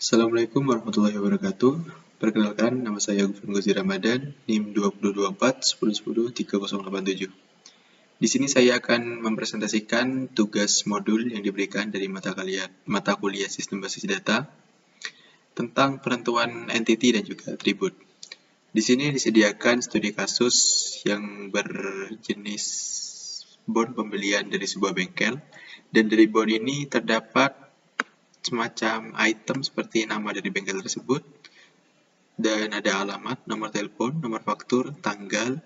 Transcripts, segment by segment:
Assalamualaikum warahmatullahi wabarakatuh. Perkenalkan, nama saya Gufron Gozi Ramadan, NIM 2024-1010-3087. Di sini saya akan mempresentasikan tugas modul yang diberikan dari mata kuliah Sistem Basis Data tentang penentuan entity dan juga atribut. Di sini disediakan studi kasus yang berjenis bond pembelian dari sebuah bengkel, dan dari bond ini terdapat semacam item seperti nama dari bengkel tersebut, dan ada alamat, nomor telepon, nomor faktur, tanggal,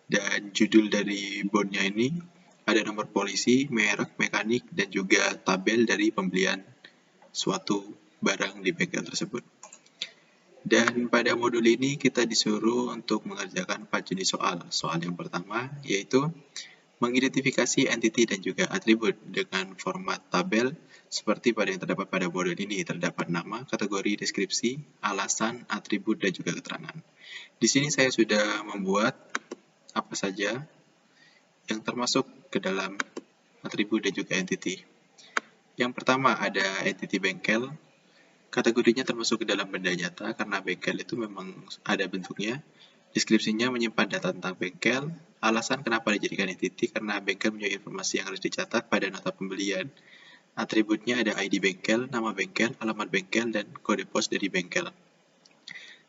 dan judul dari bondnya ini. Ada nomor polisi, merek, mekanik, dan juga tabel dari pembelian suatu barang di bengkel tersebut. Dan pada modul ini kita disuruh untuk mengerjakan 4 jenis soal. Soal yang pertama yaitu mengidentifikasi entity dan juga atribut dengan format tabel seperti pada yang terdapat pada modul ini. Terdapat nama, kategori, deskripsi, alasan, atribut, dan juga keterangan. Di sini saya sudah membuat apa saja yang termasuk ke dalam atribut dan juga entity. Yang pertama ada entity bengkel. Kategorinya termasuk ke dalam benda nyata karena bengkel itu memang ada bentuknya. Deskripsinya menyimpan data tentang bengkel. Alasan kenapa dijadikan entity karena bengkel punya informasi yang harus dicatat pada nota pembelian. Atributnya ada ID bengkel, nama bengkel, alamat bengkel, dan kode pos dari bengkel.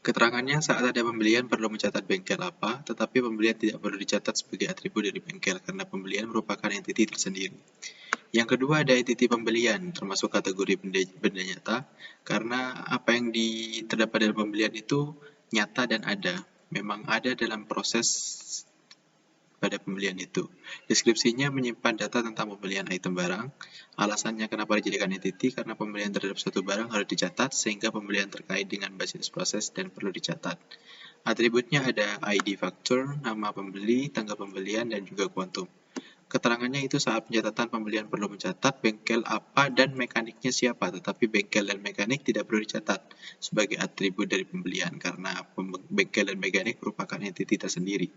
Keterangannya saat ada pembelian perlu mencatat bengkel apa, tetapi pembelian tidak perlu dicatat sebagai atribut dari bengkel karena pembelian merupakan entity tersendiri. Yang kedua ada entity pembelian, termasuk kategori benda nyata, karena apa yang terdapat dalam pembelian itu nyata dan ada, memang ada dalam proses pada pembelian itu. Deskripsinya menyimpan data tentang pembelian item barang. Alasannya kenapa dijadikan entity, karena pembelian terhadap suatu barang harus dicatat, sehingga pembelian terkait dengan bisnis proses dan perlu dicatat. Atributnya ada ID faktur, nama pembeli, tanggal pembelian, dan juga kuantum. Keterangannya itu saat pencatatan pembelian perlu mencatat bengkel apa dan mekaniknya siapa, tetapi bengkel dan mekanik tidak perlu dicatat sebagai atribut dari pembelian karena bengkel dan mekanik merupakan entiti tersendiri.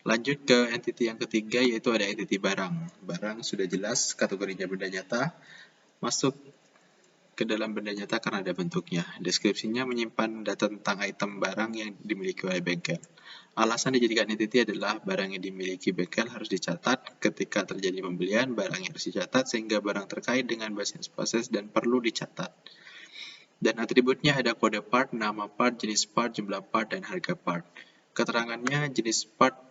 Lanjut ke entity yang ketiga yaitu ada entity barang. Barang sudah jelas kategorinya benda nyata, masuk ke dalam benda nyata karena ada bentuknya. Deskripsinya menyimpan data tentang item barang yang dimiliki oleh bengkel. Alasan dijadikan entity adalah barang yang dimiliki bengkel harus dicatat ketika terjadi pembelian, barang yang harus dicatat sehingga barang terkait dengan bisnis proses dan perlu dicatat. Dan atributnya ada kode part, nama part, jenis part, jumlah part, dan harga part. Keterangannya jenis part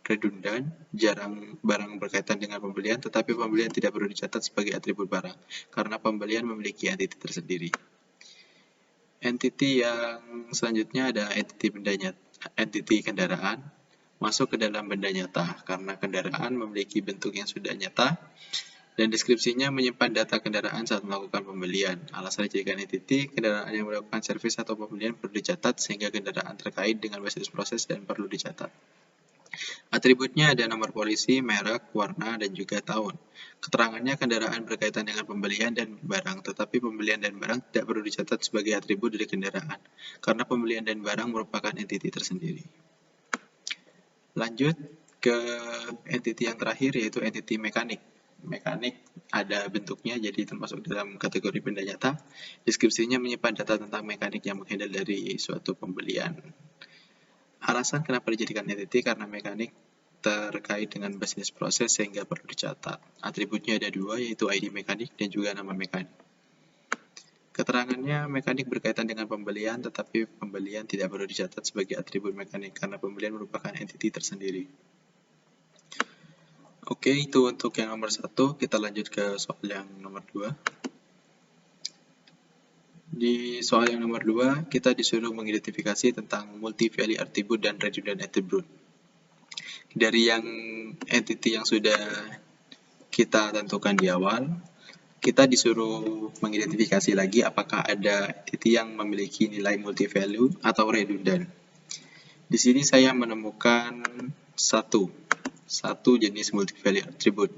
redundan, jarang barang berkaitan dengan pembelian, tetapi pembelian tidak perlu dicatat sebagai atribut barang, karena pembelian memiliki entity tersendiri. Entity yang selanjutnya ada entity kendaraan, masuk ke dalam benda nyata, karena kendaraan memiliki bentuk yang sudah nyata, dan deskripsinya menyimpan data kendaraan saat melakukan pembelian. Alasan dijadikan entity, kendaraan yang melakukan servis atau pembelian perlu dicatat, sehingga kendaraan terkait dengan bisnis proses dan perlu dicatat. Atributnya ada nomor polisi, merek, warna, dan juga tahun. Keterangannya kendaraan berkaitan dengan pembelian dan barang, tetapi pembelian dan barang tidak perlu dicatat sebagai atribut dari kendaraan, karena pembelian dan barang merupakan entiti tersendiri. Lanjut ke entiti yang terakhir yaitu entiti mekanik. Mekanik ada bentuknya jadi termasuk dalam kategori benda nyata. Deskripsinya menyimpan data tentang mekanik yang menghandle dari suatu pembelian. Alasan kenapa dijadikan entity karena mekanik terkait dengan bisnis proses sehingga perlu dicatat. Atributnya ada dua yaitu ID mekanik dan juga nama mekanik. Keterangannya mekanik berkaitan dengan pembelian tetapi pembelian tidak perlu dicatat sebagai atribut mekanik karena pembelian merupakan entiti tersendiri. Oke, itu untuk yang nomor 1. Kita lanjut ke soal yang nomor 2. Di soal yang nomor 2, kita disuruh mengidentifikasi tentang multi-value attribute dan redundant attribute. Dari yang entity yang sudah kita tentukan di awal, kita disuruh mengidentifikasi lagi apakah ada entity yang memiliki nilai multi-value atau redundant. Di sini saya menemukan satu jenis multi-value attribute,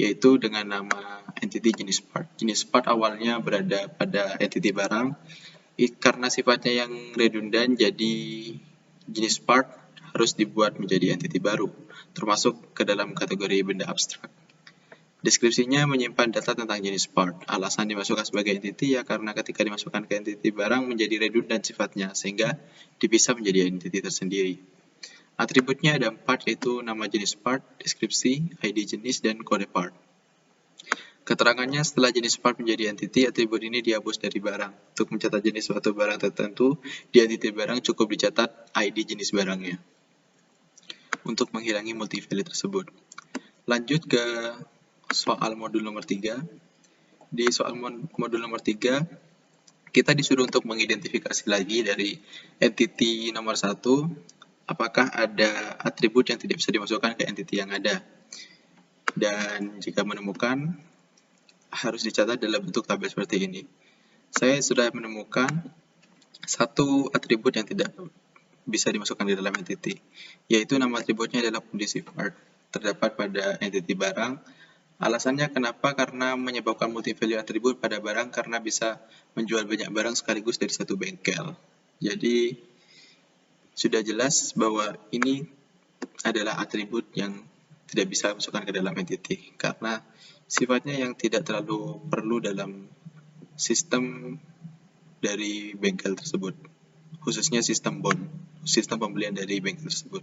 yaitu dengan nama entity jenis part. Jenis part awalnya berada pada entity barang, karena sifatnya yang redundant, jadi jenis part harus dibuat menjadi entity baru, termasuk ke dalam kategori benda abstrak. Deskripsinya menyimpan data tentang jenis part. Alasan dimasukkan sebagai entity ya karena ketika dimasukkan ke entity barang menjadi redundant sifatnya, sehingga dipisah menjadi entity tersendiri. Atributnya ada 4, yaitu nama jenis part, deskripsi, ID jenis, dan kode part. Keterangannya setelah jenis part menjadi entity, atribut ini dihapus dari barang. Untuk mencatat jenis suatu barang tertentu, di entity barang cukup dicatat ID jenis barangnya untuk menghilangi multi-value tersebut. Lanjut ke soal modul nomor 3. Di soal modul nomor 3, kita disuruh untuk mengidentifikasi lagi dari entity nomor 1, apakah ada atribut yang tidak bisa dimasukkan ke entity yang ada. Dan jika menemukan, harus dicatat dalam bentuk tabel seperti ini. Saya sudah menemukan satu atribut yang tidak bisa dimasukkan di dalam entity, yaitu nama atributnya adalah kondisi part, terdapat pada entity barang. Alasannya kenapa? Karena menyebabkan multi-value atribut pada barang karena bisa menjual banyak barang sekaligus dari satu bengkel. Jadi, sudah jelas bahwa ini adalah atribut yang tidak bisa dimasukkan ke dalam entity, karena sifatnya yang tidak terlalu perlu dalam sistem dari bengkel tersebut, khususnya sistem bond, sistem pembelian dari bengkel tersebut.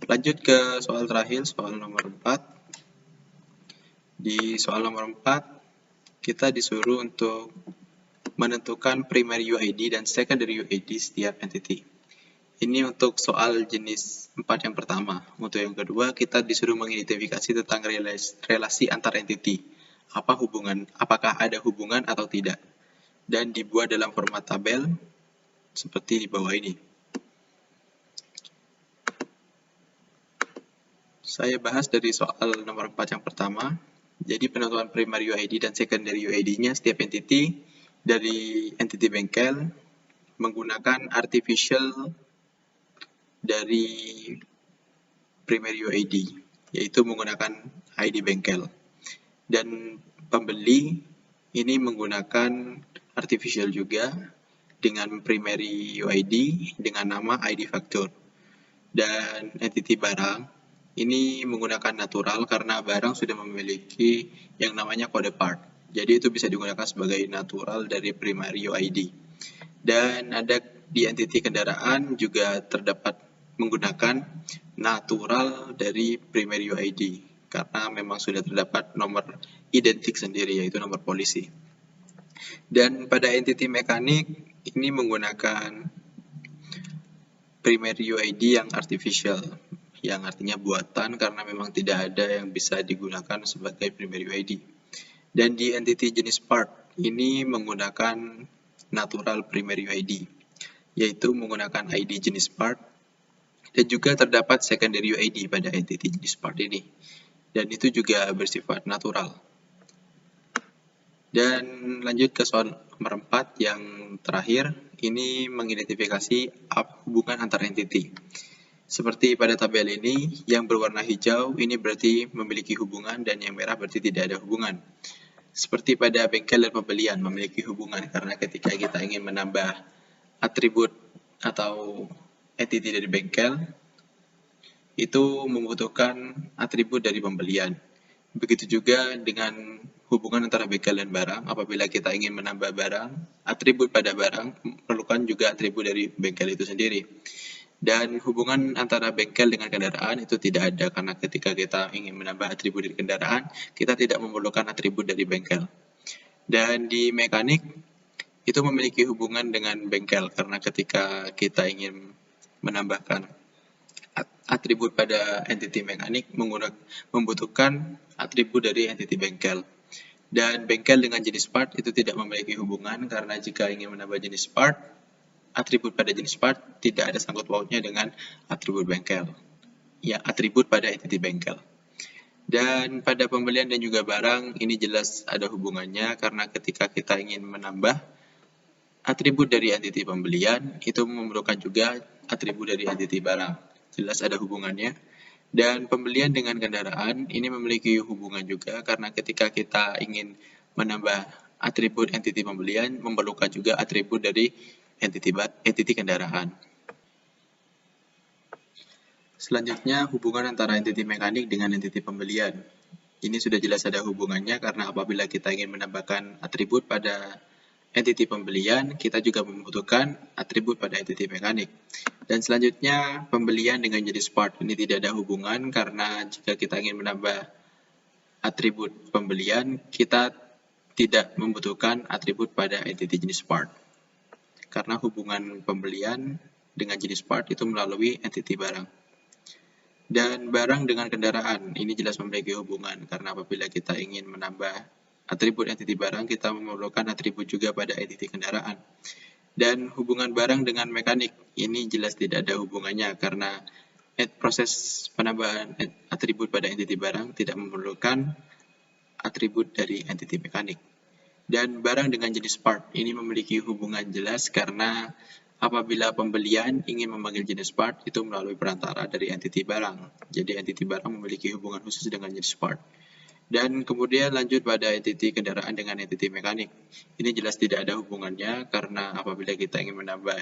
Lanjut ke soal terakhir, soal nomor 4. Di soal nomor 4, kita disuruh untuk menentukan primary UID dan secondary UID setiap entity. Ini untuk soal jenis 4 yang pertama. Untuk yang kedua, kita disuruh mengidentifikasi tentang relasi antar entity. Apakah ada hubungan atau tidak. Dan dibuat dalam format tabel seperti di bawah ini. Saya bahas dari soal nomor 4 yang pertama. Jadi penentuan primary UID dan secondary UID-nya setiap entity dari entity bengkel menggunakan artificial dari primary UID, yaitu menggunakan ID bengkel. Dan pembeli ini menggunakan artificial juga dengan primary UID dengan nama ID faktur. Dan entity barang ini menggunakan natural karena barang sudah memiliki yang namanya kode part. Jadi itu bisa digunakan sebagai natural dari primary UID. Dan ada di entity kendaraan juga terdapat menggunakan natural dari primary UID karena memang sudah terdapat nomor identik sendiri, yaitu nomor polisi. Dan pada entity mekanik ini menggunakan primary UID yang artificial, yang artinya buatan karena memang tidak ada yang bisa digunakan sebagai primary UID. Dan di entity jenis part ini menggunakan natural primary UID, yaitu menggunakan ID jenis part. Dan juga terdapat secondary UID pada entity jenis part ini. Dan itu juga bersifat natural. Dan lanjut ke soal nomor 4 yang terakhir. Ini mengidentifikasi hubungan antar entity. Seperti pada tabel ini, yang berwarna hijau ini berarti memiliki hubungan dan yang merah berarti tidak ada hubungan. Seperti pada bengkel dan pembelian memiliki hubungan karena ketika kita ingin menambah atribut atau entity dari bengkel, itu membutuhkan atribut dari pembelian. Begitu juga dengan hubungan antara bengkel dan barang. Apabila kita ingin menambah barang, atribut pada barang memerlukan juga atribut dari bengkel itu sendiri. Dan hubungan antara bengkel dengan kendaraan itu tidak ada karena ketika kita ingin menambah atribut dari kendaraan, kita tidak memerlukan atribut dari bengkel. Dan di mekanik, itu memiliki hubungan dengan bengkel karena ketika kita ingin menambahkan atribut pada entity mekanik membutuhkan atribut dari entity bengkel. Dan bengkel dengan jenis part itu tidak memiliki hubungan karena jika ingin menambah jenis part, atribut pada jenis part tidak ada sangkut pautnya dengan atribut bengkel. Ya, atribut pada entity bengkel. Dan pada pembelian dan juga barang ini jelas ada hubungannya karena ketika kita ingin menambah atribut dari entity pembelian itu memerlukan juga atribut dari entity barang. Jelas ada hubungannya. Dan pembelian dengan kendaraan ini memiliki hubungan juga karena ketika kita ingin menambah atribut entity pembelian memerlukan juga atribut dari entity kendaraan. Selanjutnya hubungan antara entity mekanik dengan entity pembelian. Ini sudah jelas ada hubungannya karena apabila kita ingin menambahkan atribut pada entity pembelian, kita juga membutuhkan atribut pada entity mekanik. Dan selanjutnya, pembelian dengan jenis part. Ini tidak ada hubungan karena jika kita ingin menambah atribut pembelian, kita tidak membutuhkan atribut pada entity jenis part. Karena hubungan pembelian dengan jenis part itu melalui entity barang. Dan barang dengan kendaraan, ini jelas memiliki hubungan, karena apabila kita ingin menambah atribut entity barang, kita memerlukan atribut juga pada entity kendaraan. Dan hubungan barang dengan mekanik, ini jelas tidak ada hubungannya, karena proses penambahan atribut pada entity barang tidak memerlukan atribut dari entity mekanik. Dan barang dengan jenis part, ini memiliki hubungan jelas karena apabila pembelian ingin memanggil jenis part, itu melalui perantara dari entity barang. Jadi entity barang memiliki hubungan khusus dengan jenis part. Dan kemudian lanjut pada entity kendaraan dengan entity mekanik. Ini jelas tidak ada hubungannya karena apabila kita ingin menambah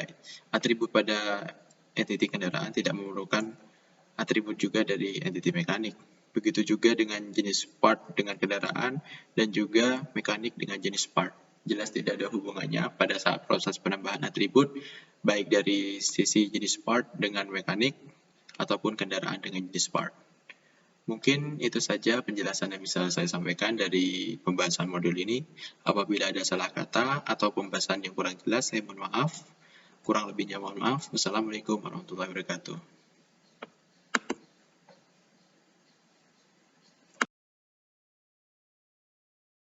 atribut pada entity kendaraan tidak memerlukan atribut juga dari entity mekanik. Begitu juga dengan jenis part dengan kendaraan dan juga mekanik dengan jenis part. Jelas tidak ada hubungannya pada saat proses penambahan atribut, baik dari sisi jenis part dengan mekanik, ataupun kendaraan dengan jenis part. Mungkin itu saja penjelasan yang bisa saya sampaikan dari pembahasan modul ini. Apabila ada salah kata atau pembahasan yang kurang jelas, saya mohon maaf. Kurang lebihnya mohon maaf. Wassalamualaikum warahmatullahi wabarakatuh.